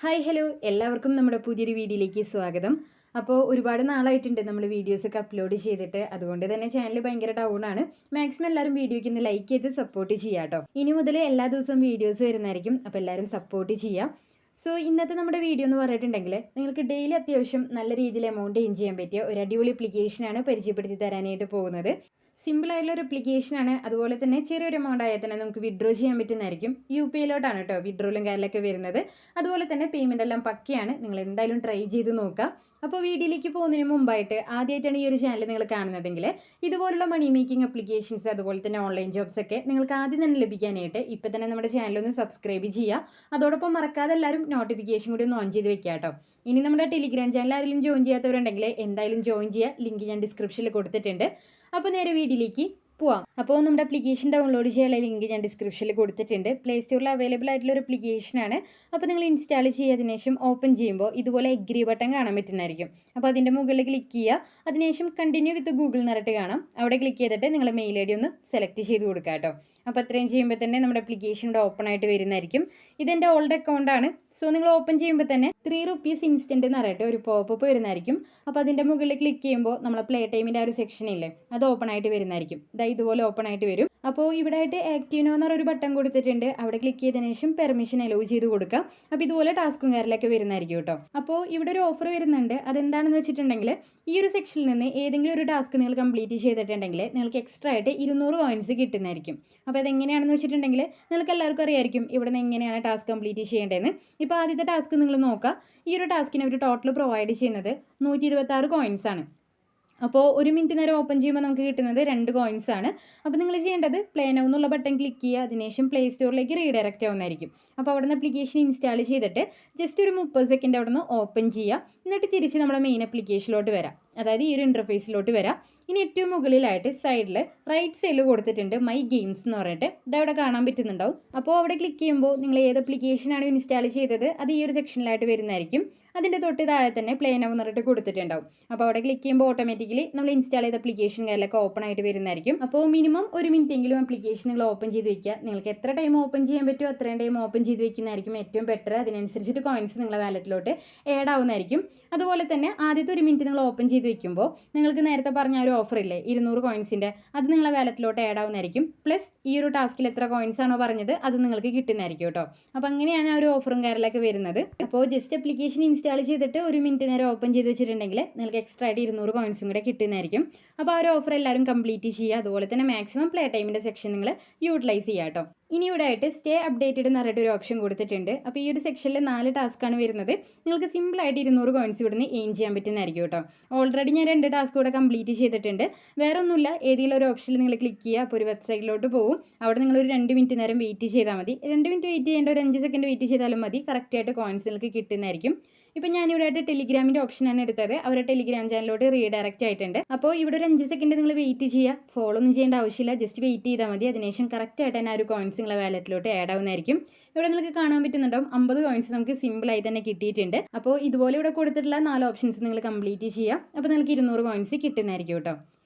Hi hello എല്ലാവർക്കും നമ്മുടെ പുതിയൊരു വീഡിയോയിലേക്ക് സ്വാഗതം. അപ്പോൾ ഒരുപാട് നാളായിട്ടുണ്ട് നമ്മൾ വീഡിയോസൊക്കെ അപ്ലോഡ് ചെയ്തിട്ട്. അതുകൊണ്ട് തന്നെ ചാനൽ ഭയങ്കര ഡൗൺ ആണ്. മാക്സിമം എല്ലാവരും വീഡിയോയ്ക്ക് ഒന്ന് ലൈക്ക് ചെയ്ത് സപ്പോർട്ട് ചെയ്യാം കേട്ടോ. ഇനി മുതൽ എല്ലാ ദിവസവും വീഡിയോസ് വരുന്നതായിരിക്കും. അപ്പോൾ എല്ലാവരും സപ്പോർട്ട് ചെയ്യാം. സോ ഇന്നത്തെ നമ്മുടെ വീഡിയോ എന്ന് പറഞ്ഞിട്ടുണ്ടെങ്കിൽ നിങ്ങൾക്ക് ഡെയിലി അത്യാവശ്യം നല്ല രീതിയിൽ എമൗണ്ട് ഏൺ ചെയ്യാൻ പറ്റിയ ഒരു അടിപൊളി ആപ്ലിക്കേഷനാണ് പരിചയപ്പെടുത്തി തരാനായിട്ട് പോകുന്നത്. സിമ്പിളായിട്ടുള്ള ഒരു ആപ്ലിക്കേഷനാണ്. അതുപോലെ തന്നെ ചെറിയൊരു എമൗണ്ട് ആയാൽ തന്നെ നമുക്ക് വിഡ്രോ ചെയ്യാൻ പറ്റുന്നതായിരിക്കും. UPIയിലോട്ടാണ് കേട്ടോ വിഡ്രോയിലും കാര്യങ്ങളൊക്കെ വരുന്നത്. അതുപോലെ തന്നെ പേയ്മെൻ്റ് എല്ലാം പക്കയാണ്. നിങ്ങൾ എന്തായാലും ട്രൈ ചെയ്ത് നോക്കുക. അപ്പോൾ വീഡിയോയിലേക്ക് പോകുന്നതിന് മുമ്പായിട്ട് ആദ്യമായിട്ടാണ് ഈ ഒരു ചാനൽ നിങ്ങൾ കാണുന്നതെങ്കിൽ ഇതുപോലുള്ള മണി മേക്കിംഗ് ആപ്ലിക്കേഷൻസ് അതുപോലെ തന്നെ ഓൺലൈൻ ജോബ്സ് ഒക്കെ നിങ്ങൾക്ക് ആദ്യം തന്നെ ലഭിക്കാനായിട്ട് ഇപ്പം തന്നെ നമ്മുടെ ചാനലൊന്ന് സബ്സ്ക്രൈബ് ചെയ്യുക. അതോടൊപ്പം മറക്കാതെ എല്ലാവരും നോട്ടിഫിക്കേഷൻ കൂടി ഒന്ന് ഓൺ ചെയ്ത് വെക്കുക കേട്ടോ. ഇനി നമ്മുടെ ടെലിഗ്രാം ചാനൽ ആരെങ്കിലും ജോയിൻ ചെയ്യാത്തവരുണ്ടെങ്കിൽ എന്തായാലും ജോയിൻ ചെയ്യുക. ലിങ്ക് ഞാൻ ഡിസ്ക്രിപ്ഷനിൽ കൊടുത്തിട്ടുണ്ട്. അപ്പോൾ നേരെ വീഡിയോയിലേക്ക് പോവാം. അപ്പോൾ നമ്മുടെ ആപ്ലിക്കേഷൻ ഡൗൺലോഡ് ചെയ്യാനുള്ള ലിങ്ക് ഞാൻ ഡിസ്ക്രിപ്ഷനിൽ കൊടുത്തിട്ടുണ്ട്. പ്ലേ സ്റ്റോറിൽ അവൈലബിൾ ആയിട്ടുള്ള ഒരു ആപ്ലിക്കേഷനാണ്. അപ്പോൾ നിങ്ങൾ ഇൻസ്റ്റാൾ ചെയ്തതിനു ശേഷം ഓപ്പൺ ചെയ്യുമ്പോൾ ഇതുപോലെ എഗ്രി ബട്ടൺ കാണാൻ പറ്റുന്നതായിരിക്കും. അപ്പോൾ അതിൻ്റെ മുകളിൽ ക്ലിക്ക് ചെയ്യുക. അതിനുശേഷം കണ്ടിന്യൂ വിത്ത് ഗൂഗിൾ എന്നിട്ട് കാണാം. അവിടെ ക്ലിക്ക് ചെയ്തിട്ട് നിങ്ങളുടെ മെയിൽ ID ഒന്ന് സെലക്ട് ചെയ്ത് കൊടുക്കുക കേട്ടോ. അപ്പോൾ അത്രയും ചെയ്യുമ്പോൾ തന്നെ നമ്മുടെ ആപ്ലിക്കേഷൻ ഓപ്പൺ ആയിട്ട് വരുന്നതായിരിക്കും. ഇതെൻ്റെ ഓൾഡ് അക്കൗണ്ടാണ്. സോ നിങ്ങൾ ഓപ്പൺ ചെയ്യുമ്പോൾ തന്നെ ₹3 ഇൻസ്റ്റൻറ്റ് എന്ന് പറയട്ടെ ഒരു പോപ്പപ്പ് വരുന്നതായിരിക്കും. അപ്പോൾ അതിൻ്റെ മുകളിൽ ക്ലിക്ക് ചെയ്യുമ്പോൾ നമ്മളെ പ്ലേ ടൈമിൻ്റെ ആ ഒരു സെക്ഷൻ ഇല്ലേ അത് ഓപ്പൺ ആയിട്ട് വരുന്നതായിരിക്കും. ഇതുപോലെ ഓപ്പൺ ആയിട്ട് വരും. അപ്പോൾ ഇവിടെ ആയിട്ട് ആക്റ്റീവ് നോ എന്നൊരു ബട്ടൺ കൊടുത്തിട്ടുണ്ട്. അവിടെ ക്ലിക്ക് ചെയ്തതിനു ശേഷം പെർമിഷൻ അലോ ചെയ്ത് കൊടുക്കുക. അപ്പോൾ ഇതുപോലെ ടാസ്കും കാര്യങ്ങളൊക്കെ വരുന്നതായിരിക്കും കേട്ടോ. അപ്പോൾ ഇവിടെ ഒരു ഓഫർ വരുന്നുണ്ട്. അതെന്താണെന്ന് വെച്ചിട്ടുണ്ടെങ്കിൽ ഈ ഒരു സെക്ഷനിൽ നിന്ന് ഏതെങ്കിലും ഒരു ടാസ്ക് നിങ്ങൾ കംപ്ലീറ്റ് ചെയ്തിട്ടുണ്ടെങ്കിൽ നിങ്ങൾക്ക് എക്സ്ട്രാ ആയിട്ട് 200 കോയിൻസ് കിട്ടുന്നതായിരിക്കും. അപ്പോൾ അതെങ്ങനെയാണെന്ന് വെച്ചിട്ടുണ്ടെങ്കിൽ നിങ്ങൾക്ക് എല്ലാവർക്കും അറിയായിരിക്കും ഇവിടെ നിന്ന് എങ്ങനെയാണ് ടാസ്ക് കംപ്ലീറ്റ് ചെയ്യേണ്ടതെന്ന്. ഇപ്പോൾ ആദ്യത്തെ ടാസ്ക് നിങ്ങൾ നോക്കുക. ഈ ഒരു ടാസ്കിന് ഒരു ടോട്ടൽ പ്രൊവൈഡ് ചെയ്യുന്നത് 126 കോയിൻസ് ആണ്. അപ്പോൾ 1 മിനിറ്റ് നേരം ഓപ്പൺ ചെയ്യുമ്പോൾ നമുക്ക് കിട്ടുന്നത് 2 കോയിൻസ് ആണ്. അപ്പോൾ നിങ്ങൾ ചെയ്യേണ്ടത് പ്ലേ നൗ എന്നുള്ള ബട്ടൺ ക്ലിക്ക് ചെയ്യുക. അതിനുശേഷം പ്ലേ സ്റ്റോറിലേക്ക് റീഡയറക്റ്റ് ആവുന്നതായിരിക്കും. അപ്പോൾ അവിടെ നിന്ന് ആപ്ലിക്കേഷൻ ഇൻസ്റ്റാൾ ചെയ്തിട്ട് ജസ്റ്റ് ഒരു 30 സെക്കൻഡ് അവിടെ നിന്ന് ഓപ്പൺ ചെയ്യുക. എന്നിട്ട് തിരിച്ച് നമ്മുടെ മെയിൻ ആപ്ലിക്കേഷനിലോട്ട് വരാം. അതായത് ഈ ഒരു ഇൻ്റർഫേസിലോട്ട് വരാം. ഇനി ഏറ്റവും മുകളിലായിട്ട് സൈഡിൽ റൈറ്റ് സൈഡിൽ കൊടുത്തിട്ടുണ്ട് മൈ ഗെയിംസ് എന്ന് പറഞ്ഞിട്ട് ഇതവിടെ കാണാൻ പറ്റുന്നുണ്ടാവും. അപ്പോൾ അവിടെ ക്ലിക്ക് ചെയ്യുമ്പോൾ നിങ്ങൾ ഏത് ആപ്ലിക്കേഷനാണ് ഇൻസ്റ്റാൾ ചെയ്തത് അത് ഈ ഒരു സെക്ഷനിലായിട്ട് വരുന്നതായിരിക്കും. അതിൻ്റെ തൊട്ട് താഴെ തന്നെ പ്ലേ നൗ എന്ന് പറഞ്ഞിട്ട് കൊടുത്തിട്ടുണ്ടാവും. അപ്പോൾ അവിടെ ക്ലിക്ക് ചെയ്യുമ്പോൾ ഓട്ടോമാറ്റിക്കലി നമ്മൾ ഇൻസ്റ്റാൾ ചെയ്ത ആപ്ലിക്കേഷൻ കാര്യങ്ങളൊക്കെ ഓപ്പൺ ആയിട്ട് വരുന്നതായിരിക്കും. അപ്പോൾ മിനിമം 1 മിനിറ്റ് എങ്കിലും ആപ്ലിക്കേഷൻ നിങ്ങൾ ഓപ്പൺ ചെയ്ത് വെക്കുക. നിങ്ങൾക്ക് എത്ര ടൈം ഓപ്പൺ ചെയ്യാൻ പറ്റുമോ അത്രയും ടൈം ഓപ്പൺ ചെയ്ത് വെക്കുന്നതായിരിക്കും ഏറ്റവും ബെറ്റർ. അതിനനുസരിച്ചിട്ട് കോയിൻസ് നിങ്ങളുടെ വാലറ്റിലോട്ട് ആഡ് ആവുന്നതായിരിക്കും. അതുപോലെ തന്നെ ആദ്യത്തെ 1 മിനിറ്റ് നിങ്ങൾ ഓപ്പൺ ചെയ്ത് വെക്കുമ്പോൾ നിങ്ങൾക്ക് നേരത്തെ പറഞ്ഞ ഒരു ഓഫർ ഇല്ലേ 200 കോയിൻസിൻ്റെ അത് നിങ്ങളുടെ വാലറ്റിലോട്ട് ആഡ് ആവുന്നതായിരിക്കും. പ്ലസ് ഈ ഒരു ടാസ്കിൽ എത്ര കോയിൻസ് ആണോ പറഞ്ഞത് അത് നിങ്ങൾക്ക് കിട്ടുന്നതായിരിക്കും കേട്ടോ. അപ്പോൾ അങ്ങനെയാണ് ആ ഒരു ഓഫറും കാര്യങ്ങളൊക്കെ വരുന്നത്. അപ്പോൾ ജസ്റ്റ് ആപ്ലിക്കേഷൻ ഇൻസ്റ്റാൾ ചെയ്തിട്ട് 1 മിനിറ്റ് നേരം ഓപ്പൺ ചെയ്ത് വെച്ചിട്ടുണ്ടെങ്കിൽ നിങ്ങൾക്ക് എക്സ്ട്രാ ആയിട്ട് 200 കോയിൻസും കൂടെ കിട്ടുന്നതായിരിക്കും. അപ്പോൾ ആ ഒരു ഓഫർ എല്ലാവരും കംപ്ലീറ്റ് ചെയ്യുക. അതുപോലെ തന്നെ മാക്സിമം പ്ലേ ടൈമിൻ്റെ സെക്ഷൻ നിങ്ങൾ യൂട്ടിലൈസ് ചെയ്യുക കേട്ടോ. ഇനി ഇവിടെ ആയിട്ട് സ്റ്റേ അപ്ഡേറ്റഡ് എന്ന് പറഞ്ഞിട്ട് ഒരു ഓപ്ഷൻ കൊടുത്തിട്ടുണ്ട്. അപ്പോൾ ഈ ഒരു സെക്ഷനിൽ 4 ടാസ്ക്കാണ് വരുന്നത്. നിങ്ങൾക്ക് സിമ്പിളായിട്ട് 200 കോയിൻസ് ഇവിടുന്ന് എയിൻ ചെയ്യാൻ പറ്റുന്നതായിരിക്കും കേട്ടോ. ഓൾറെഡി ഞാൻ 2 ടാസ്ക് കൂടെ കംപ്ലീറ്റ് ചെയ്തിട്ടുണ്ട്. വേറെ ഒന്നുമില്ല, ഏതെങ്കിലും ഒരു ഓപ്ഷനിൽ നിങ്ങൾ ക്ലിക്ക് ചെയ്യുക. അപ്പോൾ ഒരു വെബ്സൈറ്റിലോട്ട് പോകും. അവിടെ നിങ്ങൾ ഒരു 2 മിനിറ്റ് നേരം വെയിറ്റ് ചെയ്താൽ മതി. 2 മിനിറ്റ് വെയിറ്റ് ചെയ്യേണ്ട ഒരു 5 സെക്കൻഡ് വെയിറ്റ് ചെയ്താലും മതി. കറക്റ്റായിട്ട് കോയിൻസ് നിങ്ങൾക്ക് കിട്ടുന്നതായിരിക്കും. ഇപ്പോൾ ഞാനിവിടെ ആയിട്ട് ടെലിഗ്രാമിൻ്റെ ഓപ്ഷനാണ് എടുത്തത്. അവരുടെ ടെലിഗ്രാം ചാനലിലോട്ട് റീഡയറക്റ്റ് ആയിട്ടുണ്ട്. അപ്പോൾ ഇവിടെ ഒരു 5 സെക്കൻഡ് നിങ്ങൾ വെയിറ്റ് ചെയ്യുക. ഫോളോ ഒന്നും ചെയ്യേണ്ട ആവശ്യമില്ല, ജസ്റ്റ് വെയിറ്റ് ചെയ്താൽ മതി. അതിനുശേഷം കറക്റ്റായിട്ട് തന്നെ ആ ഒരു കോയിൻസ് നിങ്ങളെ വാലറ്റിലോട്ട് ആഡ് ആവുന്നതായിരിക്കും. ഇവിടെ നിങ്ങൾക്ക് കാണാൻ പറ്റുന്നുണ്ടാവും 50 കോയിൻസ് നമുക്ക് സിമ്പിളായി തന്നെ കിട്ടിയിട്ടുണ്ട്. അപ്പോൾ ഇതുപോലെ ഇവിടെ കൊടുത്തിട്ടുള്ള 4 ഓപ്ഷൻസ് നിങ്ങൾ കംപ്ലീറ്റ് ചെയ്യുക. അപ്പോൾ നിങ്ങൾക്ക് 200 കോയിൻസ് കിട്ടുന്നതായിരിക്കും കേട്ടോ.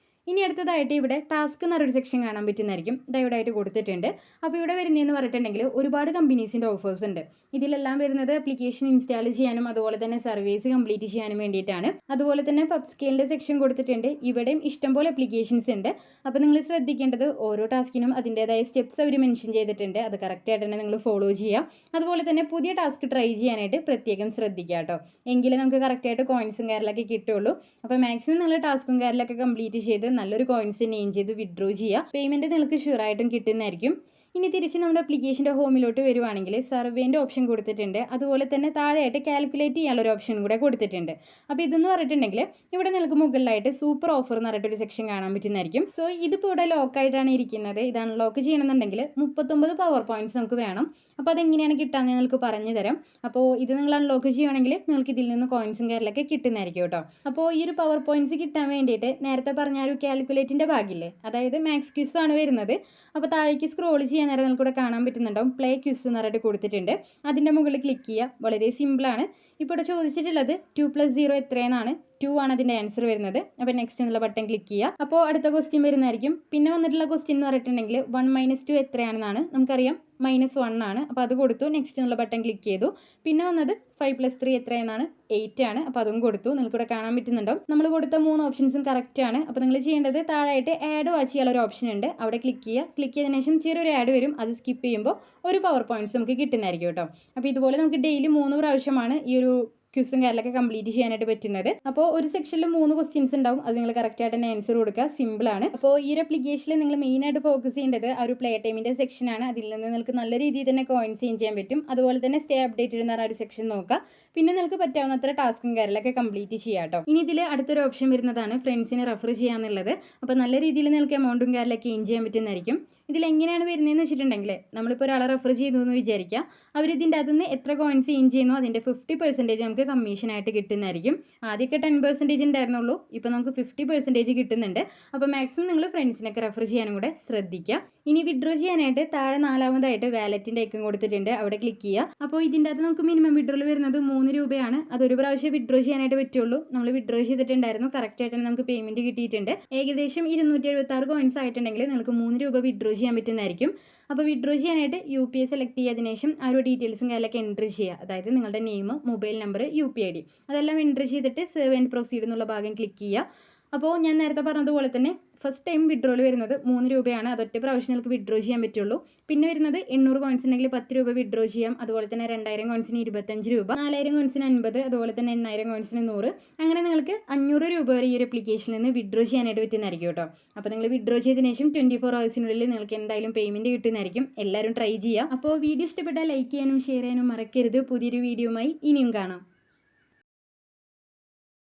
ഇനി അടുത്തതായിട്ട് ഇവിടെ ടാസ്ക് എന്നൊരു സെക്ഷൻ കാണാൻ പറ്റുന്നതായിരിക്കും. ഇവിടെ ആയിട്ട് കൊടുത്തിട്ടുണ്ട്. അപ്പോൾ ഇവിടെ വരുന്നതെന്ന് പറഞ്ഞിട്ടുണ്ടെങ്കിൽ ഒരുപാട് കമ്പനീസിൻ്റെ ഓഫേഴ്സ് ഉണ്ട്. ഇതിലെല്ലാം വരുന്നത് ആപ്ലിക്കേഷൻ ഇൻസ്റ്റാൾ ചെയ്യാനും അതുപോലെ തന്നെ സർവീസ് കംപ്ലീറ്റ് ചെയ്യാനും വേണ്ടിയിട്ടാണ്. അതുപോലെ തന്നെ പബ് സ്കെയിലിൻ്റെ സെക്ഷൻ കൊടുത്തിട്ടുണ്ട്. ഇവിടെയും ഇഷ്ടംപോലെ ആപ്ലിക്കേഷൻസ് ഉണ്ട്. അപ്പോൾ നിങ്ങൾ ശ്രദ്ധിക്കേണ്ടത് ഓരോ ടാസ്കിനും അതിൻ്റേതായ സ്റ്റെപ്സ് അവർ മെൻഷൻ ചെയ്തിട്ടുണ്ട്. അത് കറക്റ്റായിട്ട് തന്നെ നിങ്ങൾ ഫോളോ ചെയ്യുക. അതുപോലെ തന്നെ പുതിയ ടാസ്ക് ട്രൈ ചെയ്യാനായിട്ട് പ്രത്യേകം ശ്രദ്ധിക്കുക കേട്ടോ. എങ്കിലേ നമുക്ക് കറക്റ്റായിട്ട് കോയിൻസും കാര്യങ്ങളൊക്കെ കിട്ടുള്ളൂ. അപ്പോൾ മാക്സിമം നിങ്ങൾ ടാസ്കും കാര്യങ്ങളൊക്കെ കംപ്ലീറ്റ് ചെയ്ത് നല്ലൊരു കോയിൻസ് നെയിം ചെയ്ത് വിഡ്രോ ചെയ്യുക. പേയ്മെൻറ്റ് നിങ്ങൾക്ക് ഷുവറായിട്ടും കിട്ടുന്നതായിരിക്കും. ഇനി തിരിച്ച് നമ്മുടെ ആപ്ലിക്കേഷൻ്റെ ഹോമിലോട്ട് വരുവാണെങ്കിൽ സർവേൻ്റെ ഓപ്ഷൻ കൊടുത്തിട്ടുണ്ട്. അതുപോലെ തന്നെ താഴെയായിട്ട് കാൽക്കുലേറ്റ് ചെയ്യാനുള്ള ഒരു ഓപ്ഷൻ കൂടെ കൊടുത്തിട്ടുണ്ട്. അപ്പോൾ ഇതെന്ന് പറഞ്ഞിട്ടുണ്ടെങ്കിൽ ഇവിടെ നിങ്ങൾക്ക് മുകളിലായിട്ട് സൂപ്പർ ഓഫർ എന്ന് പറഞ്ഞിട്ടൊരു സെക്ഷൻ കാണാൻ പറ്റുന്നതായിരിക്കും. സോ ഇതിപ്പോൾ ഇവിടെ ലോക്കായിട്ടാണ് ഇരിക്കുന്നത്. ഇത് അൺലോക്ക് ചെയ്യണമെന്നുണ്ടെങ്കിൽ 39 പവർ പോയിൻറ്റ്സ് നമുക്ക് വേണം. അപ്പോൾ അതെങ്ങനെയാണ് കിട്ടാമെന്ന് നിങ്ങൾക്ക് പറഞ്ഞു തരാം. അപ്പോൾ ഇത് നിങ്ങൾ അൺലോക്ക് ചെയ്യുകയാണെങ്കിൽ നിങ്ങൾക്ക് ഇതിൽ നിന്ന് കോയിൻസും കാര്യങ്ങളൊക്കെ കിട്ടുന്നതായിരിക്കും കേട്ടോ. അപ്പോൾ ഈ ഒരു പവർ പോയിൻറ്റ്സ് കിട്ടാൻ വേണ്ടിയിട്ട് നേരത്തെ പറഞ്ഞ ഒരു കാൽക്കുലേറ്റിൻ്റെ ഭാഗമില്ലേ, അതായത് മാക്സ് ക്യൂസ് ആണ് വരുന്നത്. അപ്പോൾ താഴേക്ക് സ്ക്രോൾ ചെയ്യാൻ നേരം നിങ്ങൾക്കൂടെ കാണാൻ പറ്റുന്നുണ്ടാവും പ്ലേ ക്യൂസ് എന്ന് പറഞ്ഞിട്ട് കൊടുത്തിട്ടുണ്ട്. അതിൻ്റെ മുകളിൽ ക്ലിക്ക് ചെയ്യുക. വളരെ സിമ്പിളാണ്. ഇപ്പോൾ ഇവിടെ ചോദിച്ചിട്ടുള്ളത് 2 + 0 എത്രയെന്നാണ്. 2 ആണ് അതിൻ്റെ ആൻസർ വരുന്നത്. അപ്പോൾ നെക്സ്റ്റ് എന്നുള്ള ബട്ടൺ ക്ലിക്ക് ചെയ്യുക. അപ്പോൾ അടുത്ത ക്വസ്റ്റ്യൻ വരുന്നതായിരിക്കും. പിന്നെ വന്നിട്ടുള്ള ക്വസ്റ്റ്യൻ എന്ന് പറഞ്ഞിട്ടുണ്ടെങ്കിൽ 1 - 2 എത്രയാണെന്നാണ്. നമുക്കറിയാം -1 ആണ്. അപ്പോൾ അത് കൊടുത്തു. നെക്സ്റ്റ് എന്നുള്ള ബട്ടൺ ക്ലിക്ക് ചെയ്തു. പിന്നെ വന്നത് 5 + 3 എത്രയെന്നാണ്. 8 ആണ്. അപ്പോൾ അതും കൊടുത്തു. നിങ്ങൾക്കിവിടെ കാണാൻ പറ്റുന്നുണ്ടാവും. നമ്മൾ കൊടുത്ത 3 ഓപ്ഷൻസും കറക്റ്റ് ആണ്. അപ്പോൾ നിങ്ങൾ ചെയ്യേണ്ടത് താഴായിട്ട് ആഡ് വാച്ച് ചെയ്യാനുള്ള ഒരു ഓപ്ഷൻ ഉണ്ട്. അവിടെ ക്ലിക്ക് ചെയ്യുക. ക്ലിക്ക് ചെയ്തതിനു ശേഷം ചെറിയൊരു ആഡ് വരും. അത് സ്കിപ്പ് ചെയ്യുമ്പോൾ ഒരു പവർ പോയിന്റ്സ് നമുക്ക് കിട്ടുന്നതായിരിക്കും കേട്ടോ. അപ്പോൾ ഇതുപോലെ നമുക്ക് ഡെയിലി 3 പ്രാവശ്യമാണ് ഈ ഒരു ക്വിസും കാര്യങ്ങളൊക്കെ കംപ്ലീറ്റ് ചെയ്യാനായിട്ട് പറ്റുന്നത്. അപ്പോൾ ഒരു സെക്ഷനിൽ 3 ക്വസ്റ്റ്യൻസ് ഉണ്ടാവും. അത് നിങ്ങൾ കറക്റ്റായിട്ട് തന്നെ ആൻസർ കൊടുക്കുക. സിമ്പിളാണ്. അപ്പോൾ ഈ ഒരു അപ്ലിക്കേഷനിൽ നിങ്ങൾ മെയിനായിട്ട് ഫോക്കസ് ചെയ്യേണ്ടത് ആ ഒരു പ്ലേ ടൈമിൻ്റെ സെക്ഷനാണ്. അതിൽ നിന്ന് നിങ്ങൾക്ക് നല്ല രീതിയിൽ തന്നെ കോയിൻസ് ചെയ്യാൻ പറ്റും. അതുപോലെ തന്നെ സ്റ്റേ അപ്ഡേറ്റഡ് എന്ന ഒരു സെക്ഷൻ നോക്കുക. പിന്നെ നിങ്ങൾക്ക് പറ്റാവുന്നത്ര ടാസ്കും കാര്യങ്ങളൊക്കെ കംപ്ലീറ്റ് ചെയ്യാം കേട്ടോ. ഇനി ഇതിൽ അടുത്തൊരു ഓപ്ഷൻ വരുന്നതാണ് ഫ്രണ്ട്സിനെ റെഫർ ചെയ്യാന്നുള്ളത്. അപ്പോൾ നല്ല രീതിയിൽ നിങ്ങൾക്ക് എമൗണ്ടും കാര്യങ്ങളൊക്കെ ഏൺ ചെയ്യാൻ പറ്റുന്നതായിരിക്കും. ഇതിൽ എങ്ങനെയാണ് വരുന്നതെന്ന് വെച്ചിട്ടുണ്ടെങ്കിൽ നമ്മളിപ്പോൾ ഒരാളെ റെഫർ ചെയ്തു എന്ന് വിചാരിക്കുക. അവരിതിൻ്റെ അകത്തുനിന്ന് എത്ര കോയിൻസ് ഏൺ ചെയ്യുന്നോ അതിൻ്റെ 50% നമുക്ക് കമ്മീഷനായിട്ട് കിട്ടുന്നതായിരിക്കും. ആദ്യമൊക്കെ 10% ഉണ്ടായിരുന്നുള്ളൂ. ഇപ്പോൾ നമുക്ക് 50% കിട്ടുന്നുണ്ട്. അപ്പോൾ മാക്സിമം നിങ്ങൾ ഫ്രണ്ട്സിനൊക്കെ റെഫർ ചെയ്യാനും കൂടെ ശ്രദ്ധിക്കുക. ഇനി വിഡ്രോ ചെയ്യാനായിട്ട് താഴെ 4-ാമതായിട്ട് വാലറ്റിൻ്റെ ഐക്കൺ കൊടുത്തിട്ടുണ്ട്. അവിടെ ക്ലിക്ക് ചെയ്യുക. അപ്പോൾ ഇതിൻ്റെ അകത്ത് നമുക്ക് മിനിമം വിഡ്രോയിൽ വരുന്നത് 3 രൂപയാണ്. അതൊരു പ്രാവശ്യം വിഡ്രോ ചെയ്യാനായിട്ട് പറ്റുള്ളൂ. നമ്മൾ വിഡ്രോ ചെയ്തിട്ടുണ്ടായിരുന്നു. കറക്റ്റായിട്ട് തന്നെ നമുക്ക് പേയ്മെൻറ്റ് കിട്ടിയിട്ടുണ്ട്. ഏകദേശം 276 കോയിൻസ് ആയിട്ടുണ്ടെങ്കിൽ നിങ്ങൾക്ക് 3 രൂപ വിഡ്രോ ചെയ്യാൻ പറ്റുന്നതായിരിക്കും. അപ്പോൾ വിഡ്രോ ചെയ്യാനായിട്ട് UPI സെലക്ട് ചെയ്തതിനു ശേഷം ആ ഒരു ഡീറ്റെയിൽസും കാര്യങ്ങളൊക്കെ എൻട്രി ചെയ്യുക. അതായത് നിങ്ങളുടെ name, mobile number, UPI ID അതെല്ലാം എൻട്രി ചെയ്തിട്ട് സേവ് ആൻഡ് പ്രൊസീഡ് എന്നുള്ള ഭാഗം ക്ലിക്ക് ചെയ്യുക. അപ്പോൾ ഞാൻ നേരത്തെ പറഞ്ഞതുപോലെ തന്നെ ഫസ്റ്റ് ടൈം വിഡ്രോയിൽ വരുന്നത് 3 രൂപയാണ്. അതൊറ്റ പ്രാവശ്യം നിങ്ങൾക്ക് വിഡ്രോ ചെയ്യാൻ പറ്റുള്ളൂ. പിന്നെ വരുന്നത് 800 കോയിൻസ് ഉണ്ടെങ്കിൽ 10 രൂപ വിഡ്രോ ചെയ്യാം. അതുപോലെ തന്നെ 2000 കോയിൻസിന് 25 രൂപ, 4000 കോയിൻസിന് 50, അതുപോലെ തന്നെ 8000 കോയിൻസിന് 100. അങ്ങനെ നിങ്ങൾക്ക് 500 രൂപ വരെ ഈ ഒരു അപ്ലിക്കേഷനിൽ നിന്ന് വിഡ്രോ ചെയ്യാനായിട്ട് പറ്റുന്നതായിരിക്കും കേട്ടോ. അപ്പോൾ നിങ്ങൾ വിഡ്രോ ചെയ്തതിനു ശേഷം 24 ഹവേഴ്സിനുള്ളിൽ നിങ്ങൾക്ക് എന്തായാലും പേയ്മെൻറ്റ് കിട്ടുന്നതായിരിക്കും. എല്ലാവരും ട്രൈ ചെയ്യുക. അപ്പോൾ വീഡിയോ ഇഷ്ടപ്പെട്ടാൽ ലൈക്ക് ചെയ്യാനും ഷെയർ ചെയ്യാനും മറക്കരുത്. പുതിയൊരു വീഡിയോയുമായി ഇനിയും കാണാം.